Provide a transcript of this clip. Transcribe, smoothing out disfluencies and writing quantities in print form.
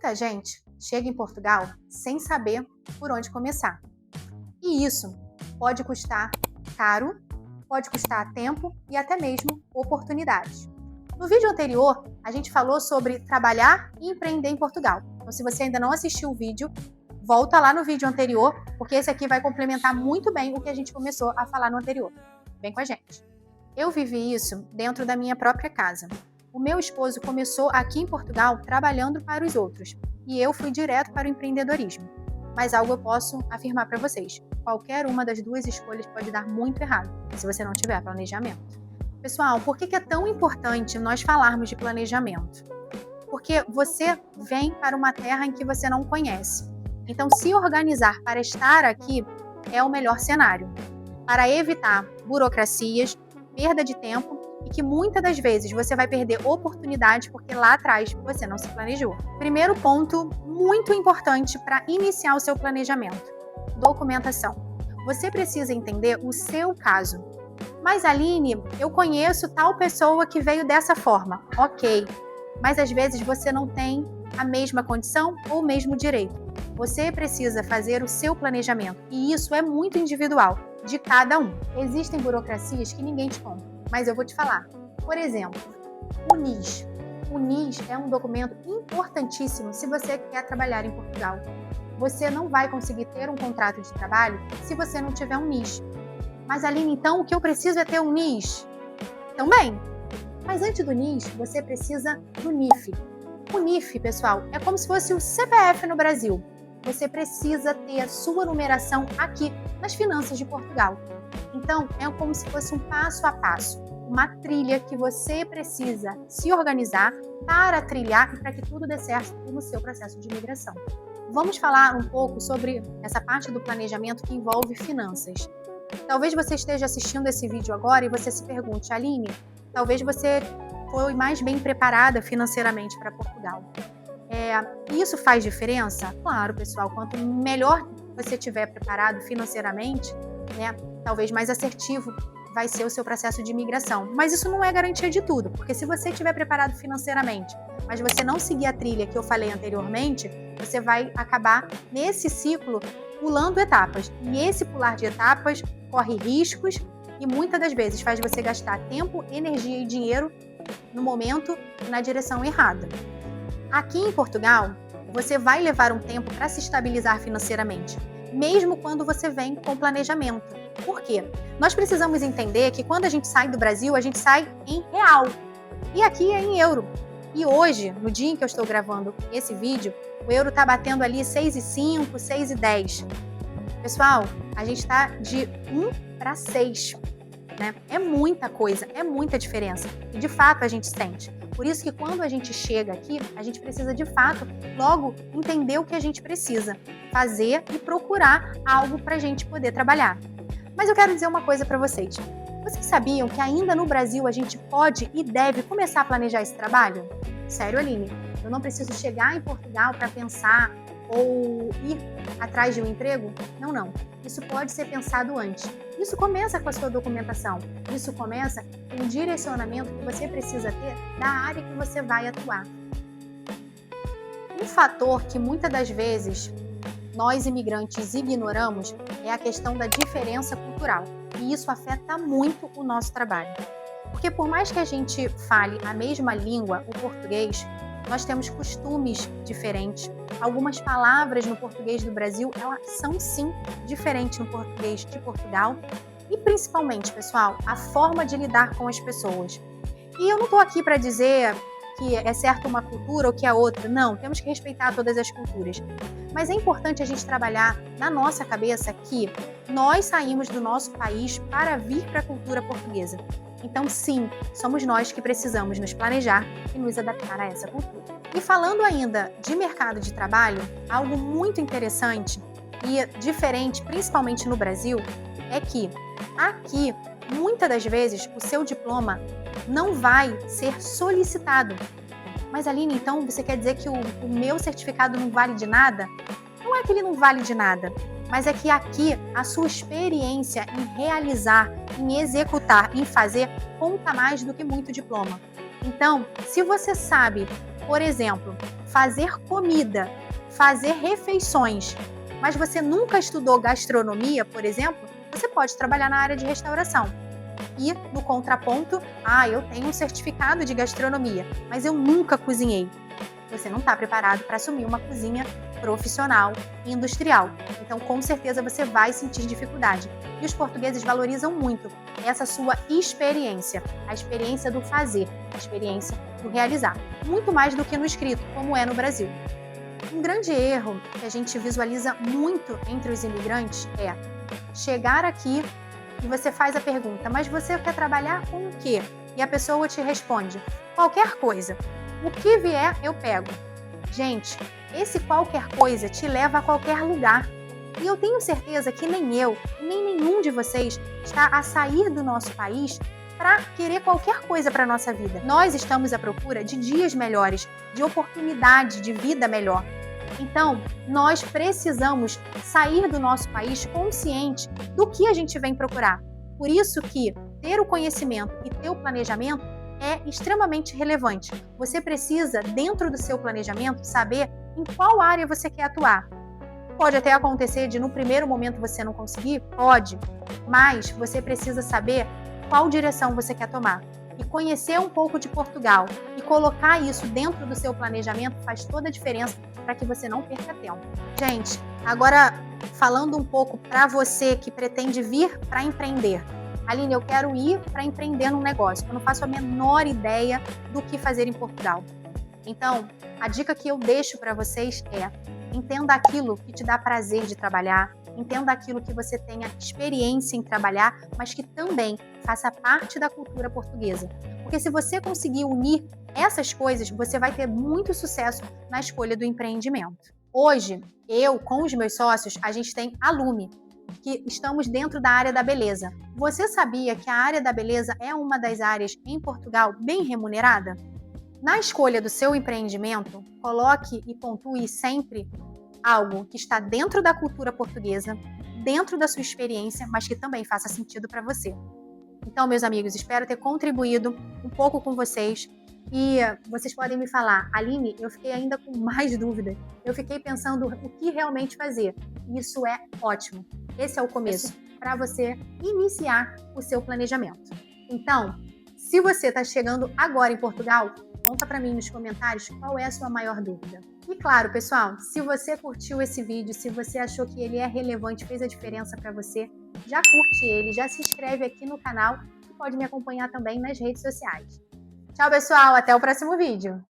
Muita gente chega em Portugal sem saber por onde começar. E isso pode custar caro, pode custar tempo e até mesmo oportunidades. No vídeo anterior, a gente falou sobre trabalhar e empreender em Portugal. Então, se você ainda não assistiu o vídeo, volta lá no vídeo anterior, porque esse aqui vai complementar muito bem o que a gente começou a falar no anterior. Vem com a gente. Eu vivi isso dentro da minha própria casa. O meu esposo começou aqui em Portugal trabalhando para os outros e eu fui direto para o empreendedorismo. Mas algo eu posso afirmar para vocês: qualquer uma das duas escolhas pode dar muito errado se você não tiver planejamento. Pessoal, por que é tão importante nós falarmos de planejamento? Porque você vem para uma terra em que você não conhece. Então, se organizar para estar aqui é o melhor cenário, para evitar burocracias, perda de tempo e que muitas das vezes você vai perder oportunidades porque lá atrás você não se planejou. Primeiro ponto muito importante para iniciar o seu planejamento: documentação. Você precisa entender o seu caso. Mas Aline, eu conheço tal pessoa que veio dessa forma. Ok, mas às vezes você não tem a mesma condição ou o mesmo direito. Você precisa fazer o seu planejamento e isso é muito individual, de cada um. Existem burocracias que ninguém te conta, mas eu vou te falar. Por exemplo, o NIS. O NIS é um documento importantíssimo se você quer trabalhar em Portugal. Você não vai conseguir ter um contrato de trabalho se você não tiver um NIS. Mas Aline, então o que eu preciso é ter um NIS? Também. Mas antes do NIS, você precisa do NIF. O NIF, pessoal, é como se fosse o CPF no Brasil. Você precisa ter a sua numeração aqui nas finanças de Portugal. Então, é como se fosse um passo a passo, uma trilha que você precisa se organizar para trilhar e para que tudo dê certo no seu processo de imigração. Vamos falar um pouco sobre essa parte do planejamento que envolve finanças. Talvez você esteja assistindo esse vídeo agora e você se pergunte: Aline, talvez você foi mais bem preparada financeiramente para Portugal. Isso faz diferença? Claro, pessoal, quanto melhor você estiver preparado financeiramente, talvez mais assertivo vai ser o seu processo de imigração. Mas isso não é garantia de tudo, porque se você estiver preparado financeiramente, mas você não seguir a trilha que eu falei anteriormente, você vai acabar nesse ciclo pulando etapas. E esse pular de etapas corre riscos e muitas das vezes faz você gastar tempo, energia e dinheiro no momento e na direção errada. Aqui em Portugal, você vai levar um tempo para se estabilizar financeiramente, mesmo quando você vem com planejamento. Por quê? Nós precisamos entender que quando a gente sai do Brasil, a gente sai em real. E aqui é em euro. E hoje, no dia em que eu estou gravando esse vídeo, o euro está batendo ali 6,5, 6,10. Pessoal, a gente está de 1 para 6. É muita coisa, é muita diferença. E de fato a gente sente. Por isso que quando a gente chega aqui, a gente precisa de fato logo entender o que a gente precisa fazer e procurar algo para a gente poder trabalhar. Mas eu quero dizer uma coisa para vocês. Vocês sabiam que ainda no Brasil a gente pode e deve começar a planejar esse trabalho? Sério, Aline, eu não preciso chegar em Portugal para pensar ou ir atrás de um emprego? Não. Isso pode ser pensado antes. Isso começa com a sua documentação. Isso começa com o direcionamento que você precisa ter da área que você vai atuar. Um fator que muitas das vezes nós imigrantes ignoramos é a questão da diferença cultural. E isso afeta muito o nosso trabalho. Porque por mais que a gente fale a mesma língua, o português, nós temos costumes diferentes. Algumas palavras no português do Brasil, elas são sim diferentes no português de Portugal. E principalmente, pessoal, a forma de lidar com as pessoas. E eu não estou aqui para dizer que é certo uma cultura ou que é outra. Não, temos que respeitar todas as culturas. Mas é importante a gente trabalhar na nossa cabeça que nós saímos do nosso país para vir para a cultura portuguesa. Então, sim, somos nós que precisamos nos planejar e nos adaptar a essa cultura. E falando ainda de mercado de trabalho, algo muito interessante e diferente, principalmente no Brasil, é que aqui, muitas das vezes, o seu diploma não vai ser solicitado. Mas Aline, então você quer dizer que o meu certificado não vale de nada? Não é que ele não vale de nada, mas é que aqui a sua experiência em realizar, em executar, em fazer, conta mais do que muito diploma. Então, se você sabe, por exemplo, fazer comida, fazer refeições, mas você nunca estudou gastronomia, por exemplo, você pode trabalhar na área de restauração. E, no contraponto, eu tenho um certificado de gastronomia, mas eu nunca cozinhei. Você não está preparado para assumir uma cozinha profissional e industrial. Então, com certeza, você vai sentir dificuldade. E os portugueses valorizam muito essa sua experiência, a experiência do fazer, a experiência do realizar. Muito mais do que no escrito, como é no Brasil. Um grande erro que a gente visualiza muito entre os imigrantes é chegar aqui e você faz a pergunta, mas você quer trabalhar com o quê? E a pessoa te responde, qualquer coisa. O que vier, eu pego. Gente, esse qualquer coisa te leva a qualquer lugar. E eu tenho certeza que nem eu, nem nenhum de vocês está a sair do nosso país para querer qualquer coisa para a nossa vida. Nós estamos à procura de dias melhores, de oportunidade de vida melhor. Então, nós precisamos sair do nosso país consciente do que a gente vem procurar. Por isso que ter o conhecimento e ter o planejamento é extremamente relevante. Você precisa, dentro do seu planejamento, saber em qual área você quer atuar. Pode até acontecer de no primeiro momento você não conseguir? Pode, mas você precisa saber qual direção você quer tomar. E conhecer um pouco de Portugal e colocar isso dentro do seu planejamento faz toda a diferença para que você não perca tempo. Gente, agora falando um pouco para você que pretende vir para empreender. Aline, eu quero ir para empreender num negócio. Eu não faço a menor ideia do que fazer em Portugal. Então, a dica que eu deixo para vocês é: entenda aquilo que te dá prazer de trabalhar, entenda aquilo que você tenha experiência em trabalhar, mas que também faça parte da cultura portuguesa. Porque se você conseguir unir essas coisas, você vai ter muito sucesso na escolha do empreendimento. Hoje, eu, com os meus sócios, a gente tem a Lume, que estamos dentro da área da beleza. Você sabia que a área da beleza é uma das áreas em Portugal bem remunerada? Na escolha do seu empreendimento, coloque e pontue sempre algo que está dentro da cultura portuguesa, dentro da sua experiência, mas que também faça sentido para você. Então, meus amigos, espero ter contribuído um pouco com vocês. E vocês podem me falar, Aline, eu fiquei ainda com mais dúvidas. Eu fiquei pensando o que realmente fazer. Isso é ótimo. Esse é o começo para você iniciar o seu planejamento. Então, se você está chegando agora em Portugal, conta para mim nos comentários qual é a sua maior dúvida. E claro, pessoal, se você curtiu esse vídeo, se você achou que ele é relevante, fez a diferença para você, já curte ele, já se inscreve aqui no canal e pode me acompanhar também nas redes sociais. Tchau, pessoal, até o próximo vídeo.